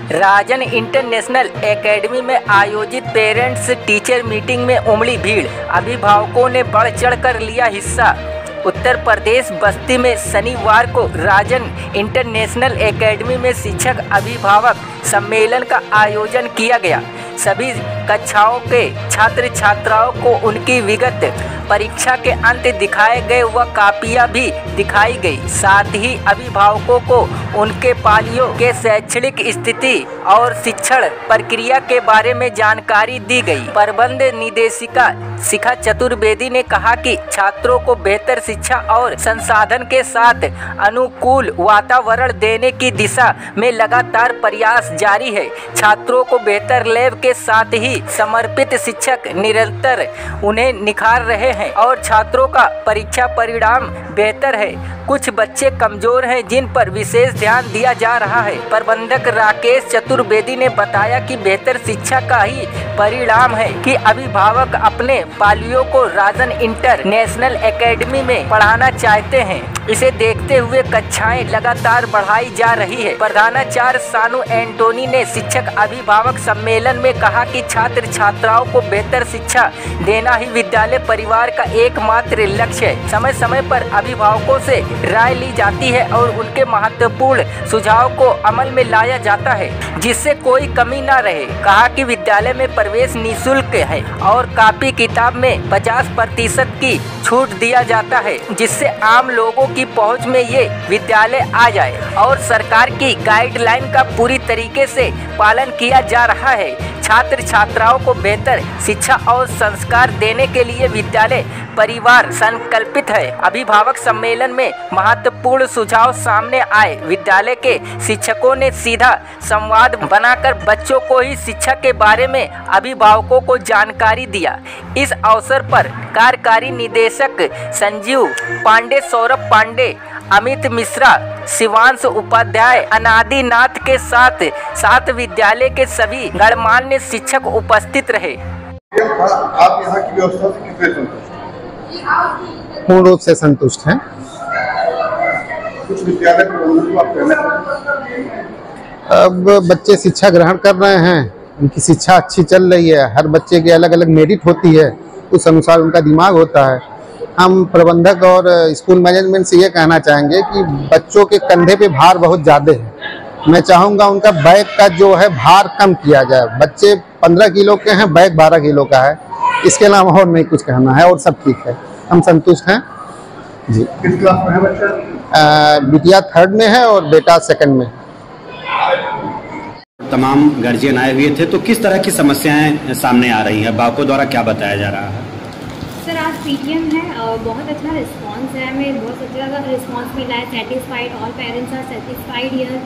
राजन international academy में आयोजित parents teacher meeting में उमड़ी भीड़, अभिभावकों ने बढ़ चढ़कर लिया हिस्सा। उत्तर प्रदेश बस्ती में शनिवार को राजन इंटरनेशनल एकेडमी में शिक्षक अभिभावक सम्मेलन का आयोजन किया गया। सभी कक्षाओं के छात्र छात्राओं को उनकी विगत परीक्षा के अंत दिखाए गए व कापियां भी दिखाई गई। साथ ही अभिभावकों को उनके पालियों के शैक्षणिक स्थिति और शिक्षण प्रक्रिया के बारे में जानकारी दी गई। प्रबंध निदेशिका शिखा चतुर्वेदी ने कहा कि छात्रों को बेहतर शिक्षा और संसाधन के साथ अनुकूल वातावरण देने की दिशा में लगातार प्रयास जारी है। छात्रों को बेहतर लैब के साथ ही समर्पित शिक्षक निरंतर उन्हें निखार रहे हैं और छात्रों का परीक्षा परिणाम बेहतर है। कुछ बच्चे कमजोर हैं जिन पर विशेष ध्यान दिया जा रहा है। प्रबंधक राकेश चतुर्वेदी ने बताया कि बेहतर शिक्षा का ही परिणाम है कि अभिभावक अपने पालियों को राजन इंटरनेशनल एकेडमी में पढ़ाना चाहते हैं। इसे देखते हुए कक्षाएं लगातार बढ़ाई जा रही है। प्रधानाचार्य सानू एंटोनी ने शिक्षक अभिभावक सम्मेलन में कहा कि छात्र छात्राओं को बेहतर शिक्षा देना ही विद्यालय परिवार का एकमात्र लक्ष्य है। समय समय पर अभिभावकों से राय ली जाती है और उनके महत्वपूर्ण सुझाव को अमल में लाया जाता है जिससे कोई कमी न रहे। कहा कि विद्यालय में प्रवेश निःशुल्क है और कॉपी किताब में 50% की छूट दिया जाता है जिससे आम लोगों की पहुंच में ये विद्यालय आ जाए और सरकार की गाइडलाइन का पूरी तरीके से पालन किया जा रहा है। छात्र छात्राओं को बेहतर शिक्षा और संस्कार देने के लिए विद्यालय परिवार संकल्पित है। अभिभावक सम्मेलन में महत्वपूर्ण सुझाव सामने आए। विद्यालय के शिक्षकों ने सीधा संवाद बनाकर बच्चों को ही शिक्षा के बारे में अभिभावकों को जानकारी दिया। इस अवसर पर कार्यकारी निदेशक संजीव पांडे, सौरभ पांडे, अमित मिश्रा, शिवांश उपाध्याय, अनादिनाथ के साथ विद्यालय के सभी गणमान्य शिक्षक उपस्थित रहे। आप यहाँ की व्यवस्था से कितने संतुष्ट हैं? पूर्ण रूप से संतुष्ट हैं। कुछ विद्यालय प्रबंधन को आप कहना चाहेंगे? अब बच्चे शिक्षा ग्रहण कर रहे हैं, उनकी शिक्षा अच्छी चल रही है। हर बच्चे की अलग अलग मेरिट होती है, उस अनुसार उनका दिमाग होता है। हम प्रबंधक और स्कूल मैनेजमेंट से ये कहना चाहेंगे कि बच्चों के कंधे पे भार बहुत ज़्यादा है। मैं चाहूँगा उनका बैग का जो है भार कम किया जाए। बच्चे 15 किलो के हैं, बैग 12 किलो का है। इसके अलावा और नहीं कुछ कहना है और सब ठीक है, हम संतुष्ट हैं जी। किस क्लास में है बच्चा? बिटिया 3rd में है और बेटा 2nd में। तमाम गार्जियन आए हुए थे, तो किस तरह की समस्याएं सामने आ रही हैं? अभिभावकों द्वारा क्या बताया जा रहा है? सर आज पीटीएम है, बहुत अच्छा रिस्पांस है, हमें बहुत अच्छा रिस्पांस मिला है। Satisfied, all parents are satisfied here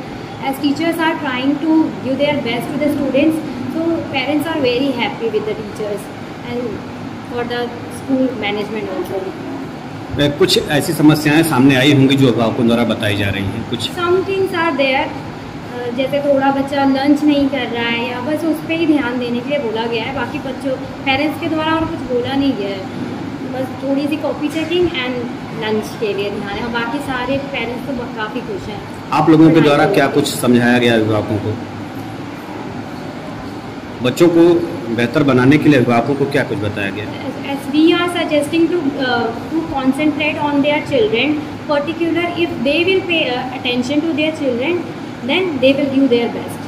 as teachers are trying to give their best to the students, so parents are very happy with the teachers and for the school management also. कुछ ऐसी समस्याएं सामने आई होंगी जो अभिभावकों द्वारा बताई जा रही हैं? कुछ सम थिंग्स आर देयर, जैसे थोड़ा बच्चा लंच नहीं कर रहा है या बस उस पर ही ध्यान देने के लिए बोला गया है। बाकी बच्चों पेरेंट्स के द्वारा और कुछ बोला नहीं गया है, बस थोड़ी सी कॉपी चेकिंग एंड लंच के लिए ध्यान है और बाकी सारे पेरेंट्स तो काफ़ी खुश हैं। आप लोगों के द्वारा क्या कुछ समझाया गया अभिभावकों को? बच्चों को बेहतर बनाने के लिए अभिभावकों को क्या कुछ बताया गया? We are suggesting to concentrate on their children, particular if they will pay attention to their children, then they will do their best.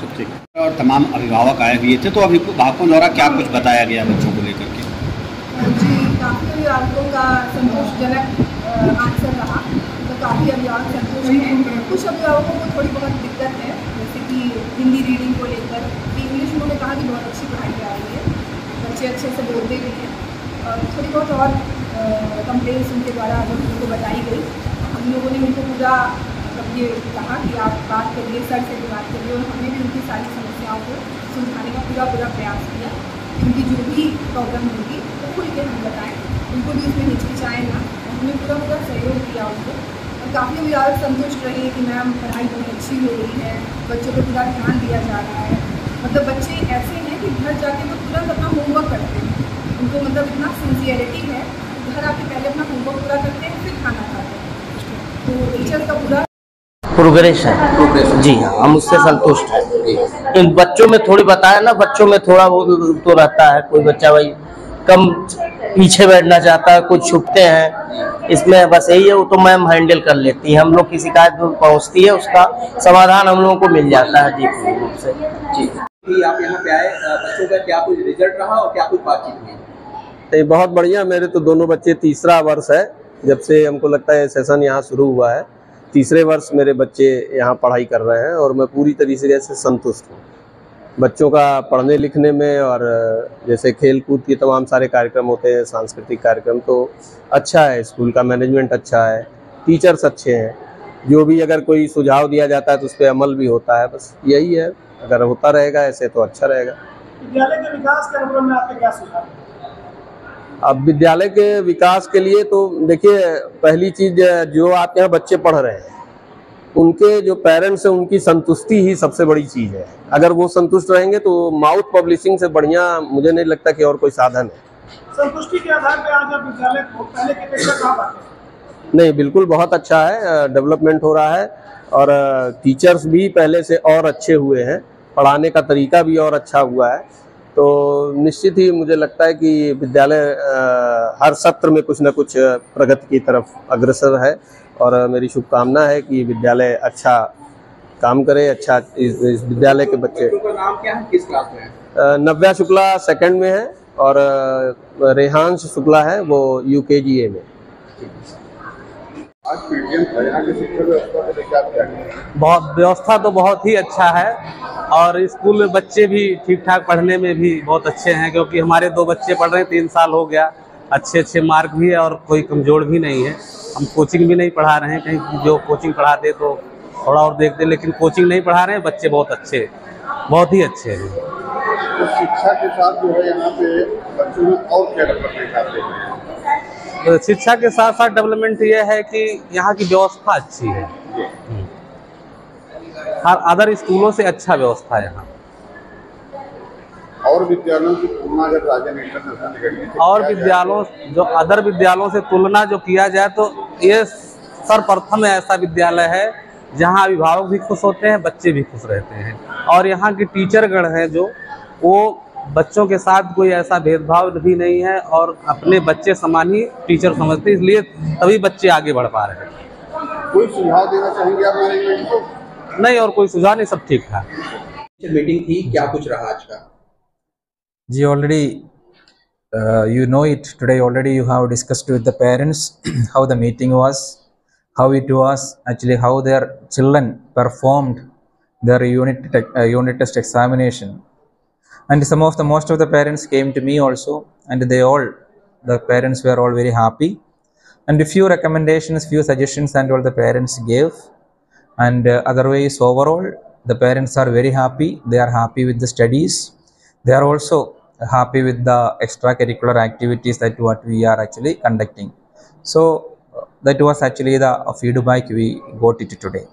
तो ठीक है। और तमाम अभिभावक आए हुए थे, तो अभिभावकों द्वारा क्या कुछ बताया गया बच्चों को लेकर के? जी, काफ़ी अभिभावकों का संतोषजनक आंसर रहा, तो काफ़ी अभिभावक संतुष्ट हैं। कुछ अभिभावकों को थोड़ी बहुत दिक्कत है, जैसे कि हिंदी रीडिंग को लेकर। इंग्लिश उन्होंने कहा कि बहुत अच्छी पढ़ाई जा रही है, बच्चे अच्छे से बोलते भी हैं। और थोड़ी बहुत और कंप्लेंट्स उनके द्वारा जब उनको बताई गई, हम लोगों ने उनको पूरा मतलब ये कहा कि आप बात करिए, सर से भी बात करिए, और हमने भी उनकी सारी समस्याओं को सुलझाने का पूरा प्रयास किया। उनकी जो भी प्रॉब्लम होगी तो खुल के हम बताएँ, उनको भी उसमें हिचकिचाएँ ना। हमने पूरा सहयोग किया उनको, और काफ़ी अभिभावक संतुष्ट रहे कि मैम पढ़ाई बहुत अच्छी हो रही है, बच्चों पर पूरा ध्यान दिया जा रहा है। मतलब बच्चे ऐसे हैं कि घर जाके वो तुरंत अपना होमवर्क करते हैं, उनको मतलब इतना सिंसियरिटी है, घर आके पहले अपना होमवर्क पूरा करते हैं फिर खाना खाते हैं। तो टीचर्स का पूरा प्रोग्रेस है जी हाँ, हम उससे संतुष्ट हैं। इन बच्चों में थोड़ी बताया ना, बच्चों में थोड़ा बहुत तो रहता है, कोई बच्चा भाई कम पीछे बैठना चाहता है, कुछ छुपते हैं, इसमें बस यही है, वो तो मैम हैंडल कर लेती है। हम लोग की शिकायत पहुंचती है, उसका समाधान हम लोगों को मिल जाता है जी रूप से जी। आप यहाँ पे आए, बच्चों का क्या कुछ रिजल्ट रहा और क्या कुछ बातचीत हुई? बहुत बढ़िया, मेरे तो दोनों बच्चे तीसरा वर्ष है जब से हमको लगता है सेशन यहाँ शुरू हुआ है। तीसरे वर्ष मेरे बच्चे यहाँ पढ़ाई कर रहे हैं और मैं पूरी तरीके से संतुष्ट हूँ बच्चों का पढ़ने लिखने में। और जैसे खेल कूद के तमाम सारे कार्यक्रम होते हैं, सांस्कृतिक कार्यक्रम, तो अच्छा है, स्कूल का मैनेजमेंट अच्छा है, टीचर्स अच्छे हैं। जो भी अगर कोई सुझाव दिया जाता है तो उस पर अमल भी होता है, बस यही है। अगर होता रहेगा ऐसे तो अच्छा रहेगा। विद्यालय के विकास के अनुक्रम में आपके क्या सुझाव? अब विद्यालय के विकास के लिए तो देखिए, पहली चीज जो आपके यहाँ बच्चे पढ़ रहे हैं उनके जो पेरेंट्स हैं उनकी संतुष्टि ही सबसे बड़ी चीज है। अगर वो संतुष्ट रहेंगे तो माउथ पब्लिशिंग से बढ़िया मुझे नहीं लगता कि और कोई साधन है। संतुष्टि के आधार पर आज आप विद्यालय को पहले की अपेक्षा कहाँ पाते हैं? नहीं, बिल्कुल बहुत अच्छा है, डेवलपमेंट हो रहा है और टीचर्स भी पहले से और अच्छे हुए हैं, पढ़ाने का तरीका भी और अच्छा हुआ है। तो निश्चित ही मुझे लगता है कि विद्यालय हर सत्र में कुछ न कुछ प्रगति की तरफ अग्रसर है और मेरी शुभकामना है कि विद्यालय अच्छा काम करे। अच्छा, इस विद्यालय के बच्चे का नाम क्या है, किस क्लास में है? नव्या शुक्ला सेकंड में है और रेहांश शुक्ला है वो UKGA में। आज पीटीएम हरियाणा की शिक्षा व्यवस्था को लेकर आप क्या कहेंगे? बहुत व्यवस्था तो बहुत ही अच्छा है और स्कूल में बच्चे भी ठीक ठाक पढ़ने में भी बहुत अच्छे हैं, क्योंकि हमारे 2 बच्चे पढ़ रहे हैं, 3 साल हो गया, अच्छे मार्क भी है और कोई कमजोर भी नहीं है। हम कोचिंग भी नहीं पढ़ा रहे हैं, कहीं जो कोचिंग पढ़ाते तो थोड़ा और देखते, लेकिन कोचिंग नहीं पढ़ा रहे हैं, बच्चे बहुत अच्छे, बहुत ही अच्छे हैं। तो शिक्षा के साथ जो है यहाँ पे बच्चों में और क्या डेवलपमेंट आते हैं? तो शिक्षा के साथ साथ डेवलपमेंट ये है कि यहाँ की व्यवस्था अच्छी है, हर अदर स्कूलों से अच्छा व्यवस्था है यहाँ। और विद्यालयों की तुलना अगर राजन इंटरनेशनल और विद्यालयों जो अदर विद्यालयों से तुलना जो किया जाए तो ये सर्वप्रथम ऐसा विद्यालय है जहाँ अभिभावक भी खुश होते हैं, बच्चे भी खुश रहते हैं। और यहाँ के टीचरगण हैं जो वो बच्चों के साथ कोई ऐसा भेदभाव भी नहीं है और अपने बच्चे समान ही टीचर समझते हैं, इसलिए तभी बच्चे आगे बढ़ पा रहे हैं। कोई सुझाव देना चाहेंगे आप मैनेजमेंट को? नहीं, और कोई सुझाव नहीं, सब ठीक था। मीटिंग थी, क्या कुछ रहा आज का? जी, already you know it today. Already you have discussed with the parents how the meeting was, how it was actually, how their children performed their unit test examination, and most of the parents came to me also, and the parents were all very happy, and a few recommendations, few suggestions and all the parents gave, and otherwise overall the parents are very happy. They are happy with the studies. They are also happy with the extracurricular activities that what we are actually conducting. So that was actually the feedback we got it today.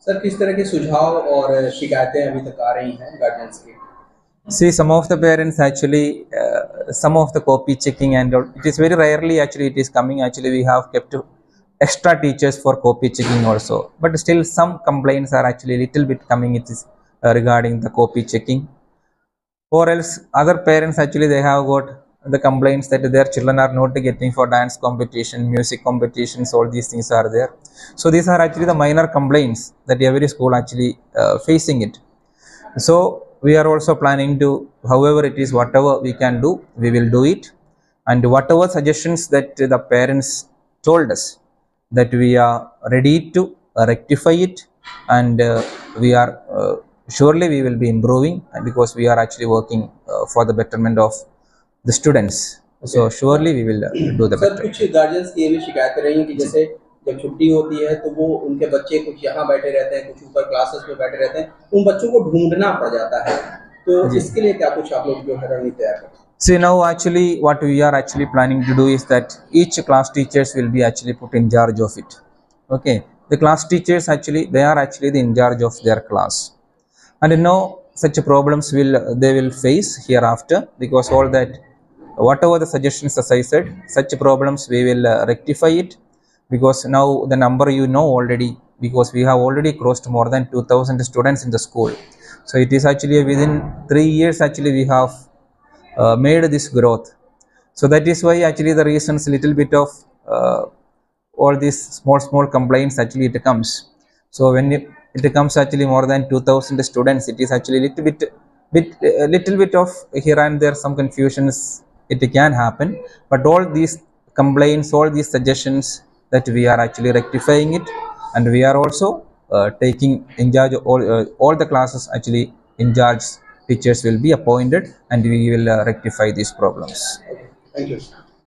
Sir, किस तरह के सुझाव और शिकायतें अभी तक आ रही हैं गार्जियंस की? See, some of the parents actually, some of the copy checking and all, it is very rarely actually it is coming. Actually, we have kept extra teachers for copy checking also, but still some complaints are actually little bit coming. It is regarding the copy checking. Or else other parents actually they have got the complaints that their children are not getting for dance competition, music competitions, all these things are there. So these are actually the minor complaints that every school actually facing it. So we are also planning to, however it is, whatever we can do, we will do it, and whatever suggestions that the parents told us, that we are ready to rectify it, and we are surely we will be improving, because we are actually working for the betterment of the students. So surely we will do the better. Sir, कुछ guardians की ये भी शिकायत रही है कि जैसे जब छुट्टी होती है तो वो उनके बच्चे कुछ यहाँ बैठे रहते हैं, कुछ ऊपर क्लासेस में बैठे रहते हैं, उन बच्चों को ढूंढना पड़ जाता है, तो इसके लिए क्या कुछ आप लोग जो है रणनीति तैयार करें? See, now actually what we are actually planning to do is that each class teachers will be actually put in charge of it. Okay, the class teachers actually, they are actually in charge of their class, and no such problems they will face hereafter, because all that whatever the suggestions, as I said, such problems we will rectify it, because now the number you know already because we have already crossed more than 2000 students in the school. So it is actually within 3 years actually we have made this growth. So that is why actually the reasons little bit of all these small complaints actually it comes. So when it comes actually more than 2000 students, it is actually little bit of here and there some confusions it can happen, but all these complaints, all these suggestions, that we are actually rectifying it, and we are also taking in charge of all the classes. Actually in charge teachers will be appointed, and we will rectify these problems. Thank you.